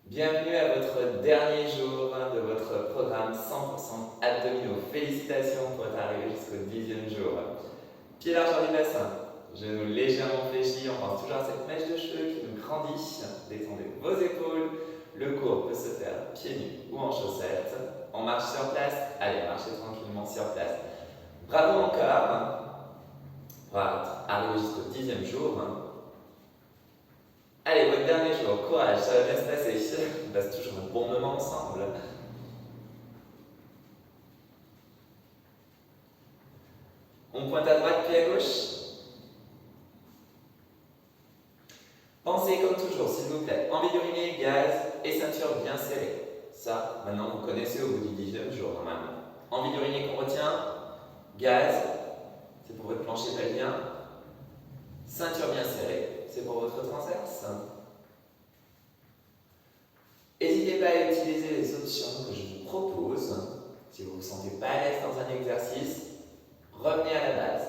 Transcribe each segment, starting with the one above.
Bienvenue à votre dernier jour de votre programme 100% abdominaux. Félicitations pour être arrivé jusqu'au 10e jour. Pieds larges hors du bassin, genoux légèrement fléchis, on pense toujours à cette mèche de cheveux qui nous grandit. Détendez vos épaules, le cours peut se faire pieds nus ou en chaussettes. On marche sur place, allez, marchez tranquillement sur place. Bravo encore pour être arrivé jusqu'au 10e jour. Allez, votre dernier jour, courage, ça va bien se passer. On passe toujours un bon moment ensemble. On pointe à droite puis à gauche. Pensez comme toujours, s'il vous plaît, envie d'uriner, gaz et ceinture bien serrée. Ça, maintenant vous connaissez au bout du 10e jour normalement. Envie d'uriner qu'on retient, gaz, c'est pour votre plancher pelvien. Ceinture bien serrée, c'est pour votre transverse. N'hésitez pas à utiliser les options que je vous propose. Si vous ne vous sentez pas à l'aise dans un exercice, revenez à la base.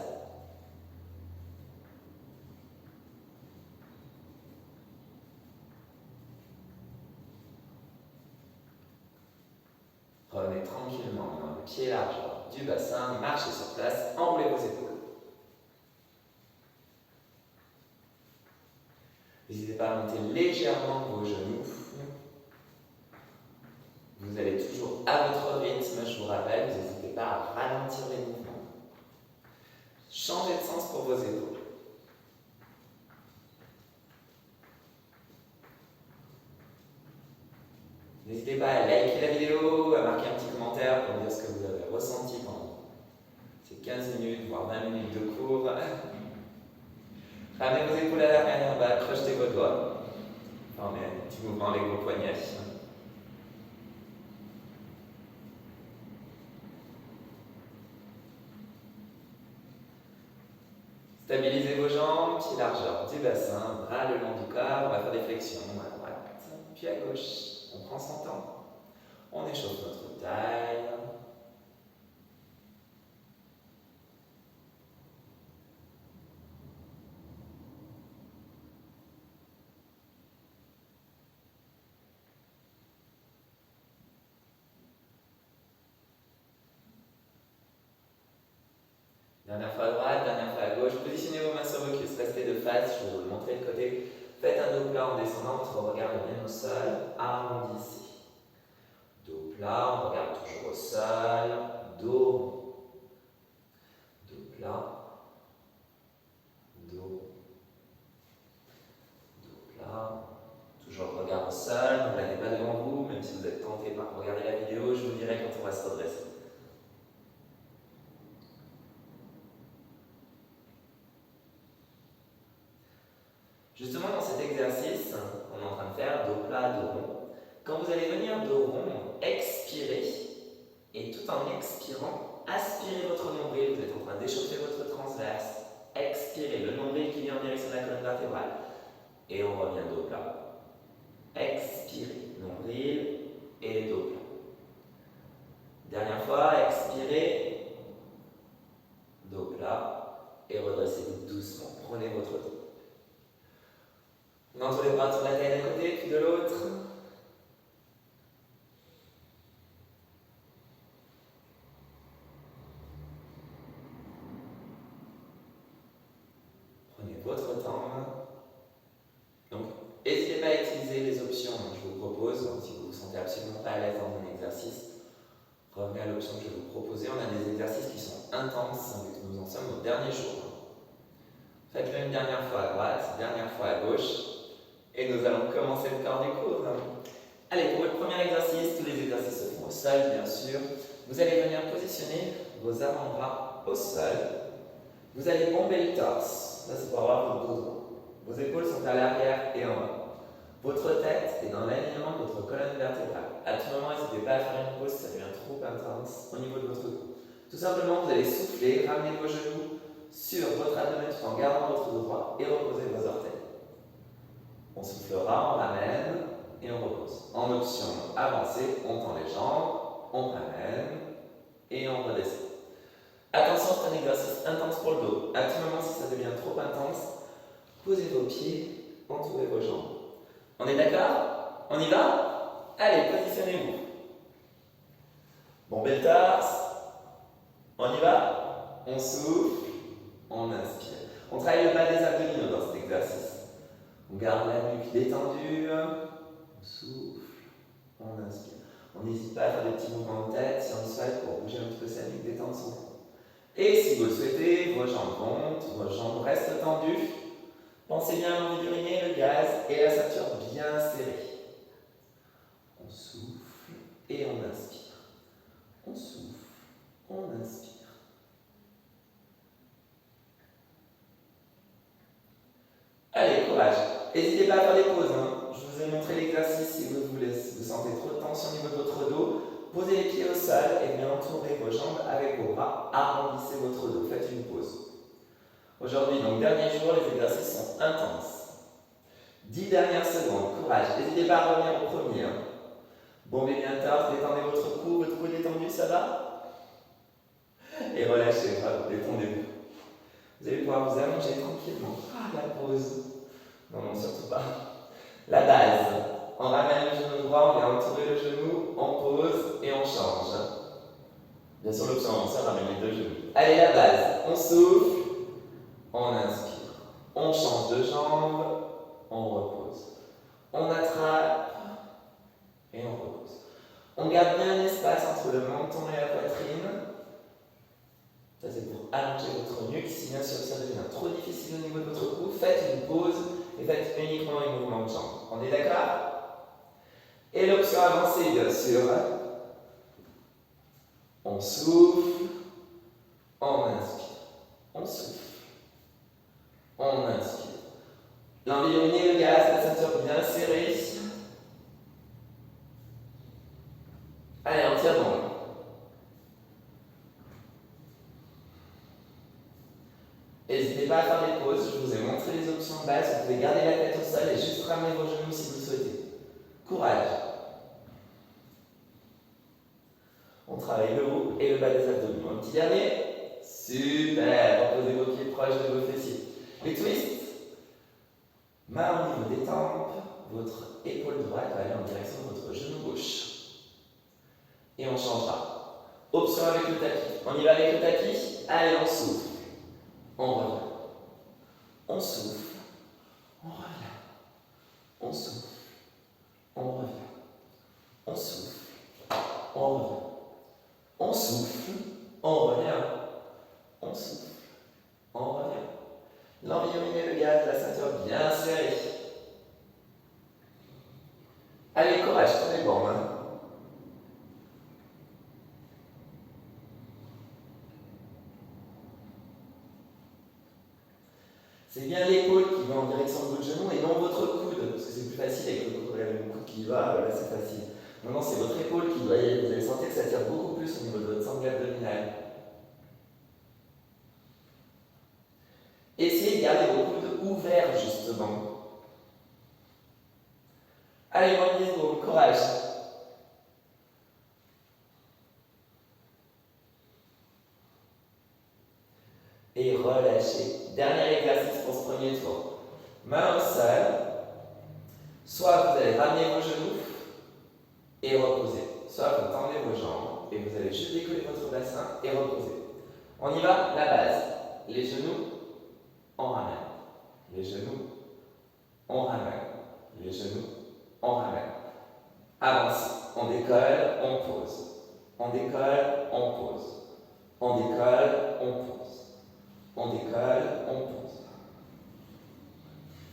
Revenez tranquillement, le pied large du bassin, marchez sur place, enroulez vos épaules. N'hésitez pas à monter légèrement vos genoux. Vous allez toujours à votre rythme, je vous rappelle, n'hésitez pas à ralentir les mouvements. Changez de sens pour vos épaules. N'hésitez pas à liker la vidéo, à marquer un petit commentaire pour me dire ce que vous avez ressenti pendant ces 15 minutes, voire 20 minutes de cours. Ramenez vos épaules à l'arrière et en bas, crochetez vos doigts. Formez un petit mouvement avec vos poignets. Stabilisez vos jambes, pieds largeur du bassin, bras le long du corps. On va faire des flexions à droite, puis à gauche. On prend son temps. On échauffe notre taille. Dernière fois à droite, dernière fois à gauche. Positionnez vos mains sur vos cuisses. Restez de face, je vais vous le montrer de côté. Faites un dos plat en descendant, votre regard est bien au sol. Arrondissez. Dos plat, on regarde toujours au sol. Dos rond. Dos plat. Dos. Dos plat. Toujours regard au sol. Ne regardez pas devant vous, même si vous êtes tenté par regarder la vidéo, je vous dirai quand on va se redresser. Justement, dans cet exercice qu'on est en train de faire, dos plat, dos rond, quand vous allez venir dos rond, expirez, et tout en expirant, aspirez votre nombril, vous êtes en train d'échauffer votre transverse, expirez, le nombril qui vient en direction de la colonne vertébrale, et on revient dos plat. Expirez, nombril et dos plat. Dernière fois, expirez, dos plat, et redressez-vous doucement, prenez votre temps. On entoure les bras sur la taille d'un côté, puis de l'autre. Prenez votre temps. Donc, n'hésitez pas à utiliser les options que je vous propose. Si vous ne vous sentez absolument pas à l'aise dans un exercice, revenez à l'option que je vais vous proposer. On a des exercices qui sont intenses, vu que nous en sommes au dernier jour. Faites-le une dernière fois à droite, dernière fois à gauche. Et nous allons commencer le corps du cours. Allez, pour votre premier exercice, tous les exercices se font au sol, bien sûr. Vous allez venir positionner vos avant-bras au sol. Vous allez bomber le torse. Ça, c'est pour avoir votre dos droit. Vos épaules sont à l'arrière et en bas. Votre tête est dans l'alignement de votre colonne vertébrale. À tout moment, n'hésitez pas à faire une pause si ça devient trop intense au niveau de votre cou. Tout simplement, vous allez souffler, ramener vos genoux sur votre abdomen tout en gardant votre dos droit et reposer vos orteils. On soufflera, on ramène et on repose. En option avancée, on tend les jambes, on ramène et on redescend. Attention, c'est un exercice intense pour le dos. À tout moment, si ça devient trop intense, posez vos pieds, entourez vos jambes. On est d'accord? On y va? Allez, positionnez-vous. Bon, bel torse. On y va. On souffle. On inspire. On travaille le bas des abdominaux dans cet exercice. On garde la nuque détendue. On souffle. On inspire. On n'hésite pas à faire des petits mouvements de tête si on le souhaite pour bouger un petit peu sa nuque, détendre son cou. Et si vous le souhaitez, vos jambes montent, vos jambes restent tendues. Pensez bien à l'envie d'uriner, le gaz et la ceinture bien serrée. On souffle et on inspire. On souffle, on inspire. Allez, courage. N'hésitez pas à faire des pauses. Je vous ai montré l'exercice si vous voulez. Si vous sentez trop de tension au niveau de votre dos, posez les pieds au sol et bien entourez vos jambes avec vos bras. Arrondissez votre dos. Faites une pause. Aujourd'hui, donc dernier jour, les exercices sont intenses. 10 dernières secondes. Courage. N'hésitez pas à revenir au premier. Bombez bien torse, détendez votre cou est détendu, ça va? Et relâchez, bravo, détendez-vous. Vous allez pouvoir vous allonger tranquillement. Ah, la pause. Non, non, surtout pas. La base. On ramène le genou droit, on vient entourer le genou, on pose et on change. Bien sûr, l'option avancée, on ramène les deux genoux. Allez, la base. On souffle, on inspire. On change de jambe, on repose. On attrape et on repose. On garde bien un espace entre le menton et la poitrine. Ça, c'est pour allonger votre nuque. Si bien sûr ça devient trop difficile au niveau de votre cou, faites une pause et faites uniquement les mouvements de jambes. On est d'accord? Et l'option avancée, bien sûr. On souffle, on inspire. On souffle, on inspire. L'envie d'uriner, le gaz, la ceinture bien serrée. Allez, on tire bon. N'hésitez pas à faire des pauses, je vous ai montré les options de base, vous pouvez garder la tête au sol et juste ramener vos genoux si vous le souhaitez. Courage. On travaille le haut et le bas des abdominaux. Un petit dernier. Super. Reposez vos pieds proches de vos fessiers. Les twists. Main au niveau des tempes. Votre épaule droite va aller en direction de votre genou gauche. Et on changera. Option avec le tapis. On y va avec le tapis. Allez, on souffle. On revient. On souffle. On revient. On souffle. On revient. On souffle. On revient. On souffle. On revient. On souffle. On revient. L'envie d'uriner, le gaz, la ceinture bien serrée. Allez, courage, prenez bon. C'est bien l'épaule qui va en direction de votre genou et non votre coude, parce que c'est plus facile avec le coude qui va, là c'est facile. Non, c'est votre épaule qui doit y aller. Vous allez sentir que ça tire beaucoup plus au niveau de votre sangle abdominale. Essayez de garder vos coudes ouverts justement. Allez, moins de 10 secondes, courage. Et relâchez. Dernier exercice pour ce premier tour. Main au sol. Soit vous allez ramener vos genoux et reposer. Soit vous tendez vos jambes et vous allez juste décoller votre bassin et reposer. On y va, la base. Les genoux, on ramène. Les genoux, on ramène. Les genoux, on ramène. Avancez. On décolle, on pose. On décolle, on pose. On décolle, on pose. On décolle, on pose.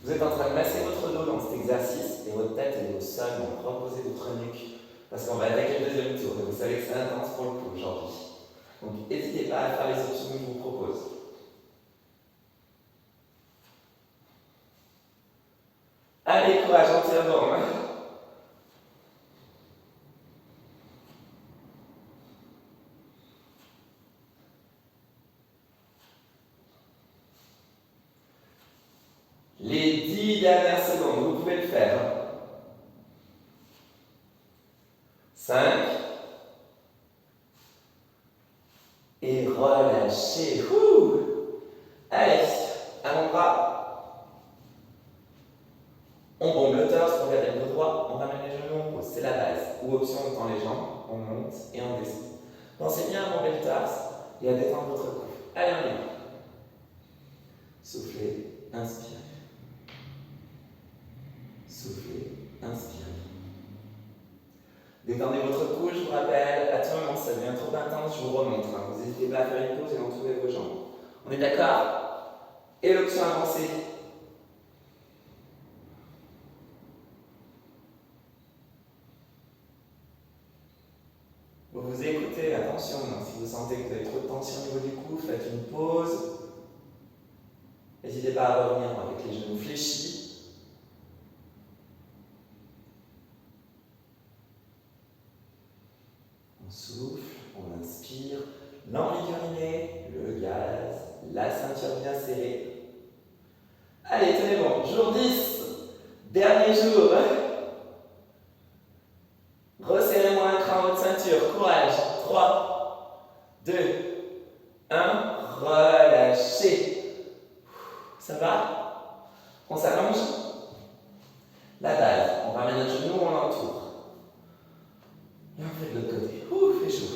Vous êtes en train de masser votre dos dans cet exercice et votre tête est au sol, donc reposez votre nuque parce qu'on va attaquer le deuxième tour. Et vous savez que c'est intense pour le coup aujourd'hui. Donc n'hésitez pas à faire les options que je vous propose. Allez, courage, on tire bon. Les 10 dernières secondes, vous pouvez le faire. 5. Et relâchez. Allez, avant-bras. On bombe le torse pour garder le dos droit. On ramène les genoux, on pose. C'est la base. Ou option, on tend les jambes, on monte et on descend. Pensez bien à monter le torse et à détendre votre cou. Allez, on y va. Soufflez, inspirez. Soufflez, inspirez. Détendez votre cou, je vous rappelle, à tout moment, si ça devient trop intense, je vous remonte. Vous n'hésitez pas à faire une pause et d'entourner vos jambes. On est d'accord? Et l'option avancée. Vous vous écoutez, attention, si vous sentez que vous avez trop de tension au niveau du cou, faites une pause. N'hésitez pas à revenir avec les genoux fléchis. On souffle, on inspire, l'envie d'uriner, le gaz, la ceinture bien serrée. Allez, tenez bon, jour 10, dernier jour. Resserrez-moi un cran votre ceinture, courage. 3, 2, 1, relâchez. Ça va? On s'allonge? La base, on ramène notre genou, on l'entoure. Et on fait de l'autre côté. Ouh, il fait chaud.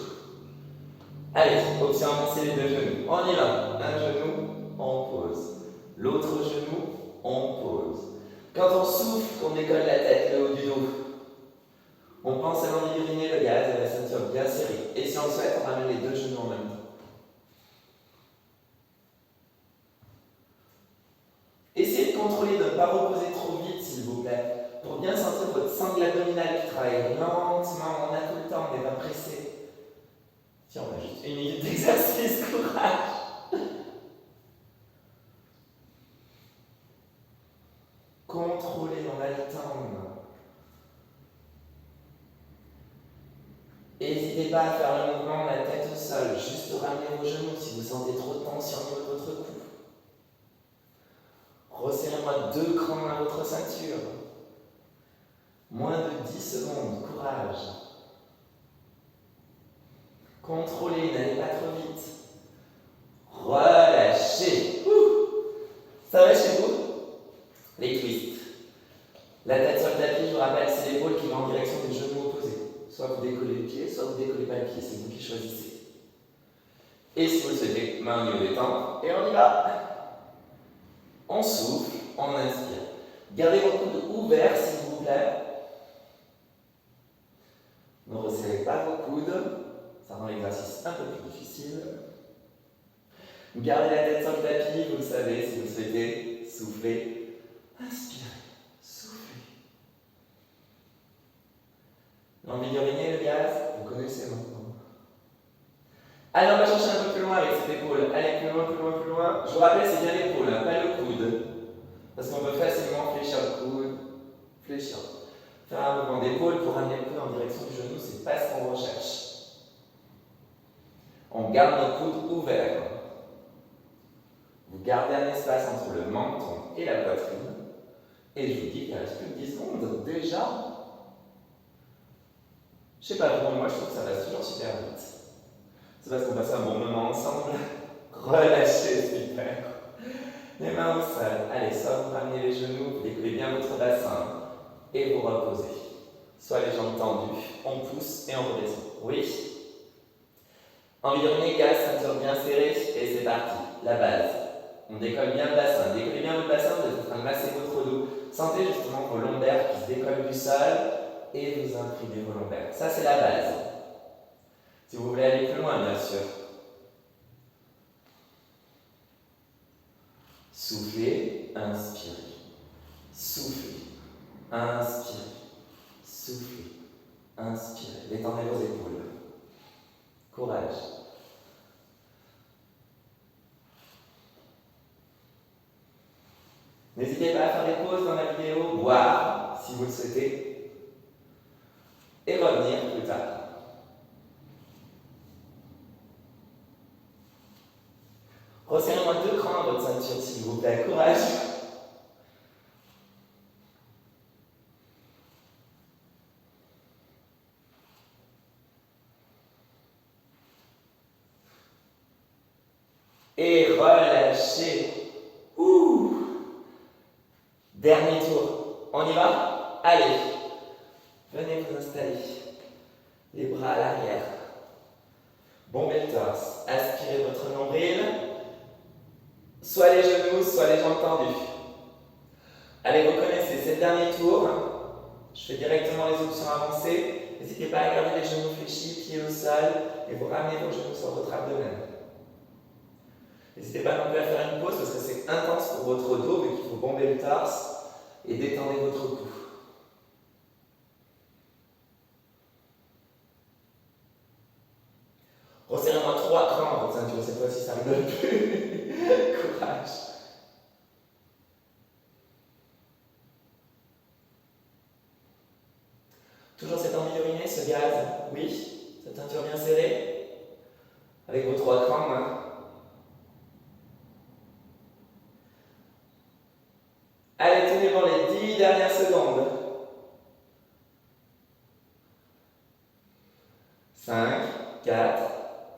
Allez, option avancer les deux genoux. On y va. Un genou, on pose. L'autre genou, on pose. Quand on souffle, qu'on décolle la tête, le haut du dos, on pense à l'envie d'uriner, le gaz et la ceinture bien serrée. Et si on le souhaite, on ramène les deux genoux en même temps. Essayez de contrôler de ne pas reposer trop vite, s'il vous plaît, pour bien sentir votre sangle abdominale qui travaille lentement. On a tout le temps, on n'est pas pressé. Tiens, on a juste une minute d'exercice, courage. Contrôlez, on a le temps. N'hésitez pas à faire le mouvement de la tête au sol, juste ramener vos genoux si vous sentez trop de tension au niveau de votre cou. Resserrez-moi 2 crans à votre ceinture. Moins de 10 secondes, courage. Contrôlez, n'allez pas trop vite. Relâchez. Ça va chez vous? Les twists. La tête sur le tapis, je vous rappelle, c'est l'épaule qui va en direction des genoux opposés. Soit vous décollez le pied, soit vous décollez pas le pied, c'est vous qui choisissez. Et si vous le souhaitez, main au niveau des tempes, et on y va. On souffle, on inspire. Gardez vos coudes ouverts, s'il vous plaît. Ne resserrez pas vos coudes, ça rend l'exercice un peu plus difficile. Gardez la tête sur le tapis, vous le savez, si vous le souhaitez, soufflez, inspirez, soufflez. L'envie d'uriner, le gaz, vous connaissez maintenant. Allez, on va chercher un peu plus loin avec cette épaule. Allez, plus loin, plus loin, plus loin. Je vous rappelle, c'est bien l'épaule, hein, pas le coude. Parce qu'on peut facilement fléchir le coude, fléchir. Faire un mouvement d'épaule pour ramener le coude en direction du genou, c'est pas ce qu'on recherche. On garde nos coudes ouverts. Vous gardez un espace entre le menton et la poitrine. Et je vous dis qu'il reste plus de 10 secondes. Déjà, je sais pas, pour moi, je trouve que ça passe toujours super vite. C'est parce qu'on passe un bon moment ensemble. Relâchez, super. Les mains au sol. Allez, soit vous ramenez les genoux, vous décollez bien votre bassin et vous reposez. Soit les jambes tendues, on pousse et on redescend. Oui. Envie d'uriner, gaz, ceinture bien serrée et c'est parti. La base. On décolle bien le bassin. Décollez bien votre bassin, vous êtes en train de masser votre dos. Sentez justement vos lombaires qui se décollent du sol et vous imprimez vos lombaires. Ça, c'est la base. Si vous voulez aller plus loin, bien sûr. Soufflez, inspirez. Soufflez, inspirez. Soufflez, inspirez. Détendez vos épaules. Courage. N'hésitez pas à faire des pauses dans la vidéo, boire si vous le souhaitez, et revenir plus tard. Resserrez-moi 2 crans à votre ceinture, s'il vous plaît. Courage. Et relâchez. Ouh. Dernier tour. On y va? Allez. Venez vous installer. Les bras à l'arrière. Bombez le torse. Aspirez votre nombril. Soit les genoux, soit les jambes tendues. Allez, vous connaissez, c'est le dernier tour. Je fais directement les options avancées. N'hésitez pas à garder les genoux fléchis, pieds au sol, et vous ramenez vos genoux sur votre abdomen. N'hésitez pas non plus à faire une pause parce que c'est intense pour votre dos, vu qu'il faut bomber le torse et détendez votre cou. Resserrez-moi 3 crans dans votre ceinture, cette fois-ci ça rigole plus. Courage. Toujours cette envie d'uriner, ce gaz, oui. Cette ceinture bien serrée. Avec vos 3 crans, hein. Allez, tenez bon les 10 dernières secondes. 5, 4,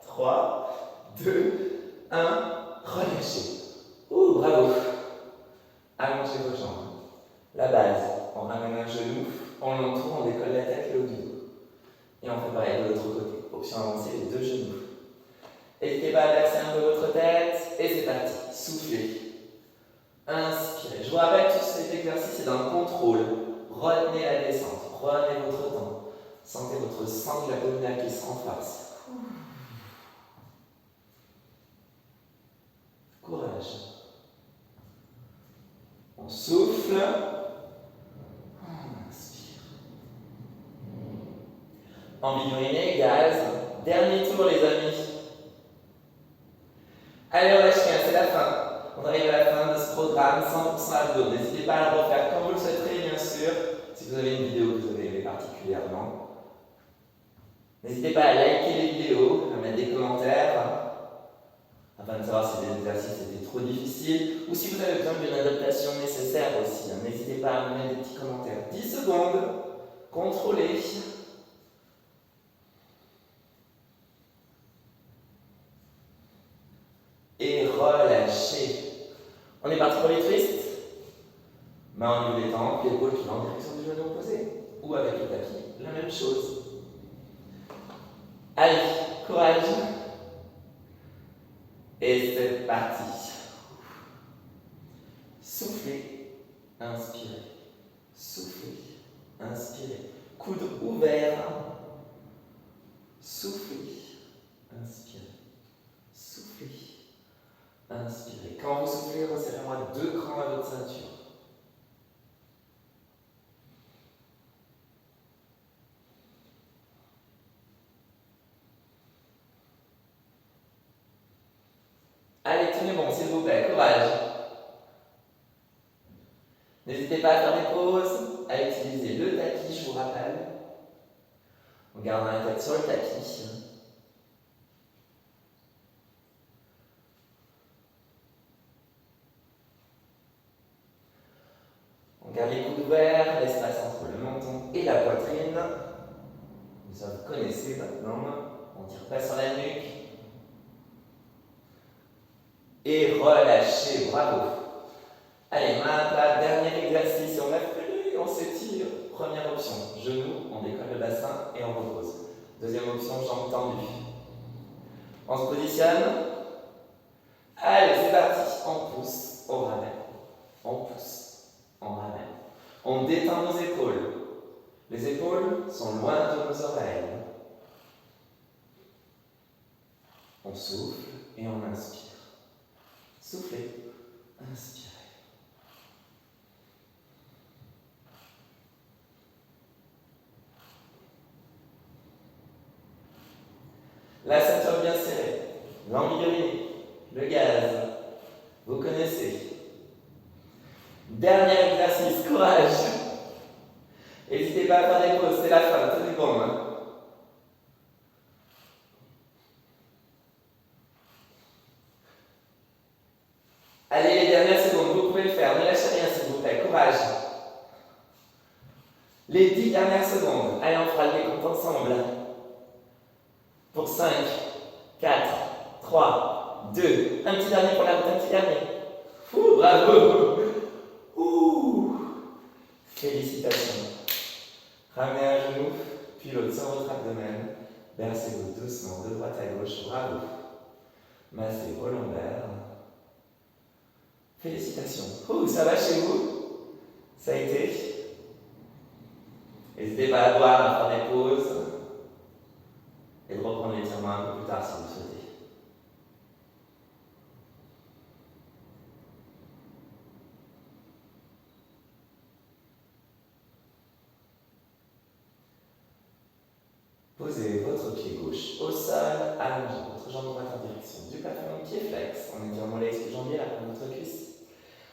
3, 2, 1. Relâchez. Ouh, bravo. Allongez vos jambes. La base, on ramène un genou, on l'entoure, on décolle la tête, le haut du dos. Et on fait pareil de l'autre côté. Option avancée, les 2 genoux. N'hésitez pas à verser un peu votre tête. Et c'est parti. Soufflez. Inspirez. Je vous rappelle, tout cet exercice est dans le contrôle. Retenez la descente. Prenez votre temps. Sentez votre sangle abdominal qui se renforce. Courage. On souffle. On inspire. Envie d'uriner, gaz. Dernier tour, les amis. Allez, on lâche rien, c'est la fin. On arrive à la fin de ce programme 100% abdos. N'hésitez pas à le refaire comme vous le souhaiterez, bien sûr. Si vous avez une vidéo que vous avez aimée particulièrement. N'hésitez pas à liker les vidéos, à mettre des commentaires, afin de savoir si les exercices étaient trop difficiles, ou si vous avez besoin d'une adaptation nécessaire aussi. N'hésitez pas à me mettre des petits commentaires. 10 secondes, contrôlez. Et relâchez. On est parti pour les twists. Main au niveau des tempes, l'épaule qui va en direction du genou opposé. Ou avec le tapis, la même chose. Allez, courage. Et c'est parti. Soufflez, inspirez. Soufflez, inspirez. Coude ouvert. Soufflez, inspirez. Soufflez, inspirez. Quand vous soufflez, resserrez-moi 2 crans à votre ceinture. Allez, tenez bon, s'il vous plaît, courage. N'hésitez pas à faire des pauses, à utiliser le tapis, je vous rappelle. On garde la tête sur le tapis. On garde les coudes ouverts, l'espace entre le menton et la poitrine. Vous connaissez maintenant. On ne tire pas sur la nuque. Et relâchez, bravo. Allez, main à plat, dernier exercice, on lève plus, on s'étire. Première option, genoux, on décolle le bassin et on repose. Deuxième option, jambes tendues. On se positionne. Allez, c'est parti. On pousse, on ramène. On pousse, on ramène. On détend nos épaules. Les épaules sont loin de nos oreilles. On souffle et on inspire. Soufflez, inspirez. La ceinture bien serrée, l'envie d'uriner, le gaz, vous connaissez. Dernier exercice, courage. N'hésitez pas à faire des pauses, c'est la fin, tenez bon. Hein. Allez, les dernières secondes, vous pouvez le faire, ne lâchez rien s'il vous plaît, courage. Les 10 dernières secondes, allez, on fera le décompte ensemble. Pour 5, 4, 3, 2, un petit dernier pour la route, un petit dernier. Ouh, bravo. Ouh. Félicitations. Ramenez un genou, puis l'autre sur votre abdomen. Bercez-vous doucement de droite à gauche. Bravo. Massez vos lombaires. Félicitations. Ouh, ça va chez vous? Ça a été? N'hésitez pas à boire, à faire des pauses et de reprendre l'étirement un peu plus tard si vous le souhaitez. Posez votre pied gauche au sol, allongez votre jambe droite en direction du plafond, pied flex, en étirant l'ischio-jambier à la votre cuisse.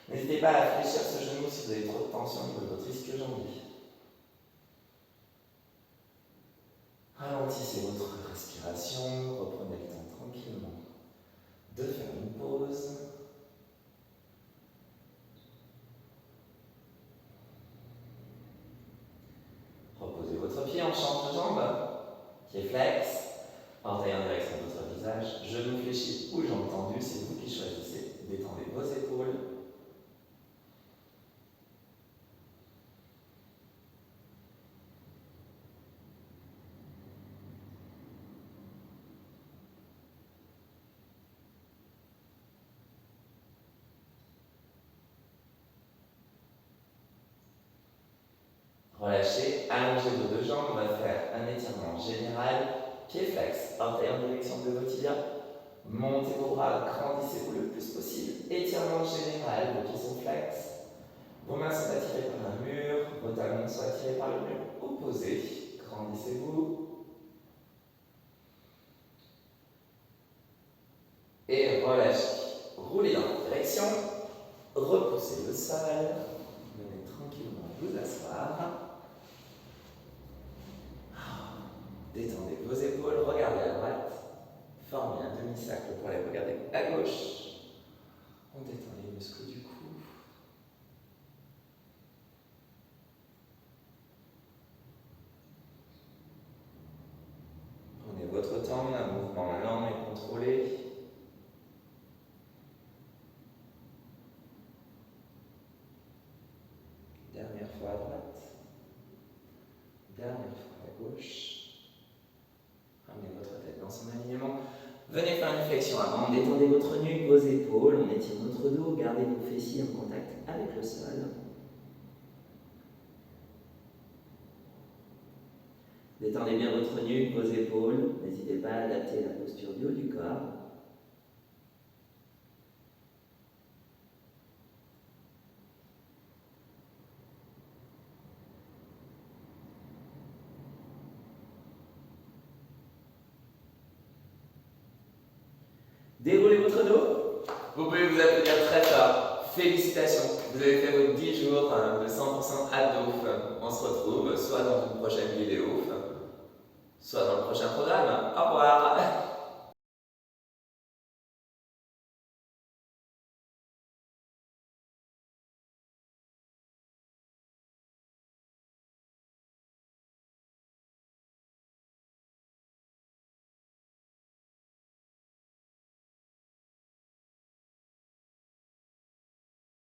N'hésitez pas à fléchir ce genou si vous avez trop de tension au niveau de votre ischio-jambier. Ralentissez votre respiration, reprenez le temps tranquillement de faire une pause. Reposez votre pied, on change de jambe. Pied flex, orteil en direction de votre visage, genoux fléchis ou jambes tendues, c'est vous qui choisissez. Détendez vos épaules. Relâchez, allongez vos deux jambes, on va faire un étirement général, pied flex, orteil en direction de vos tibias, montez vos bras, grandissez-vous le plus possible, étirement général, vos pieds sont flex, vos mains sont attirées par un mur, vos talons sont attirés par le mur opposé, grandissez-vous, et relâchez, roulez dans la direction, repoussez le sol, venez tranquillement vous asseoir. Détendez vos épaules, regardez à droite, formez un demi-cercle pour aller regarder à gauche. On détend les muscles du cou. Prenez votre temps, un mouvement lent et contrôlé. Dernière fois à droite, dernière fois à gauche. Ramenez votre tête dans son alignement. Venez faire une flexion avant. Détendez votre nuque, vos épaules. On étire votre dos. Gardez vos fessiers en contact avec le sol. Détendez bien votre nuque, vos épaules. N'hésitez pas à adapter la posture du haut du corps. Déroulez votre dos. Vous pouvez vous applaudir très fort. Félicitations. Vous avez fait vos 10 jours de 100% abdos. On se retrouve soit dans une prochaine vidéo, soit dans le prochain programme. Au revoir.